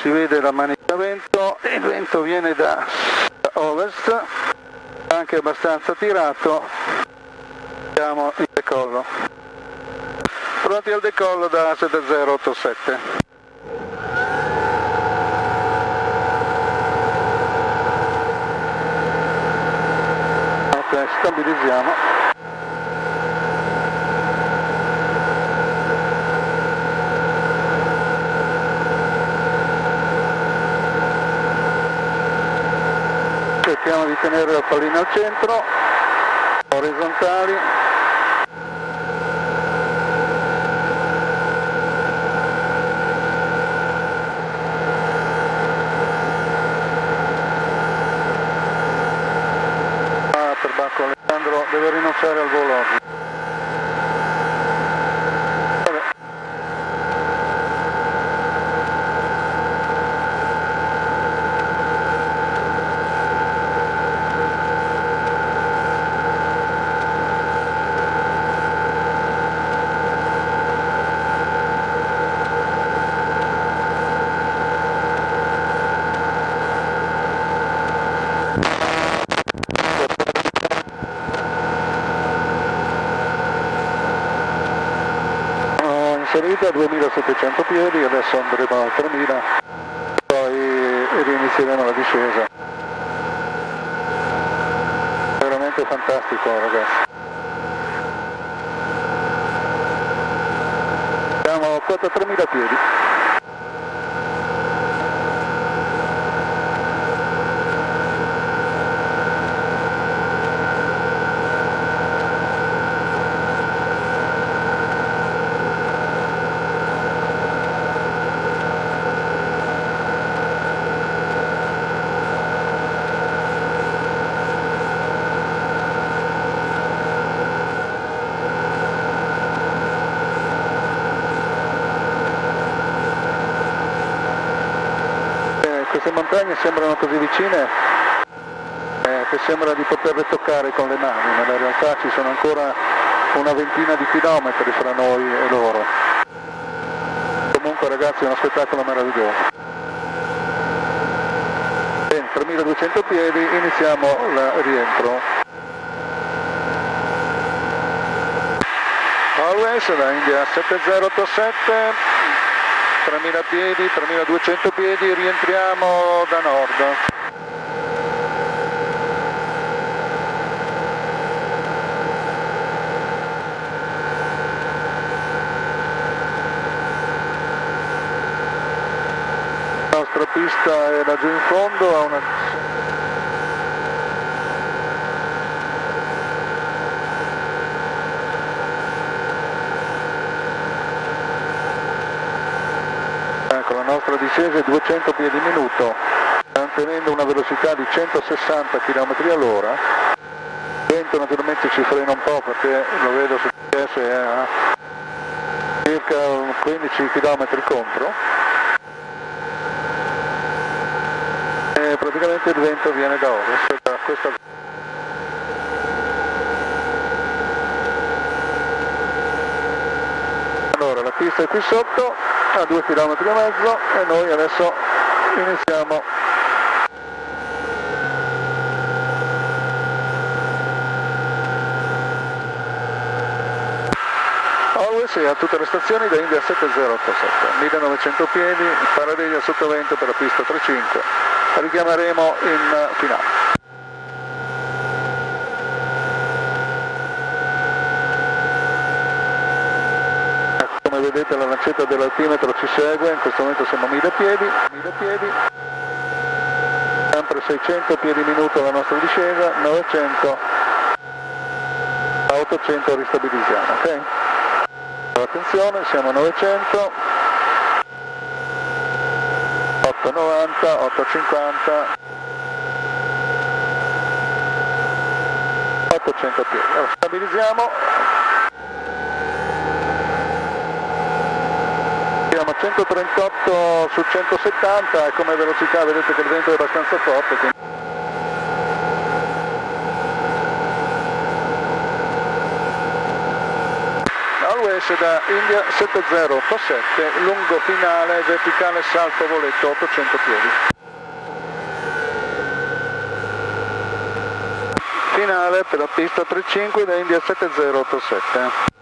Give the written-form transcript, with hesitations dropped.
si vede la manica a vento, il vento viene da ovest, anche abbastanza tirato, siamo in decollo. Pronti al decollo da 7087. Ok, stabilizziamo. Cerchiamo di tenere la pallina al centro, orizzontali. Perbacco Alessandro deve rinunciare al volo oggi. Salita a 2700 piedi, adesso andremo a 3000, poi rinizieremo la discesa. Veramente fantastico, ragazzi. Siamo quota 3000 piedi. Queste montagne sembrano così vicine che sembra di poterle toccare con le mani, nella realtà ci sono ancora una ventina di chilometri fra noi e loro. Comunque ragazzi è uno spettacolo meraviglioso. Bene, 3200 piedi, iniziamo il rientro. Always da India 7087. 3000 piedi, 3200 piedi, rientriamo da nord. La nostra pista è laggiù in fondo, ha una... La nostra discesa è 200 piedi minuto, mantenendo una velocità di 160 km all'ora. Il vento naturalmente ci frena un po' perché lo vedo sul GPS è a circa 15 km contro. E praticamente il vento viene da ovest, da questa zona. Allora, la pista è qui sotto, a 2,5 km e noi adesso iniziamo. Always a tutte le stazioni da India 7087, 1900 piedi, paralleli al sottovento per la pista 35, richiameremo in finale. Come vedete la lancetta dell'altimetro ci segue, in questo momento siamo a 1000 piedi, sempre 600 piedi minuto la nostra discesa, 900, a 800 ristabilizziamo, ok? Attenzione, siamo a 900, 890, 850, 800 piedi, allora stabilizziamo. Siamo a 138 su 170 e come velocità vedete che il vento è abbastanza forte. Quindi... Always DCS da India 7087, lungo finale, verticale salto voletto 800 piedi. Finale per la pista 35 da India 7087.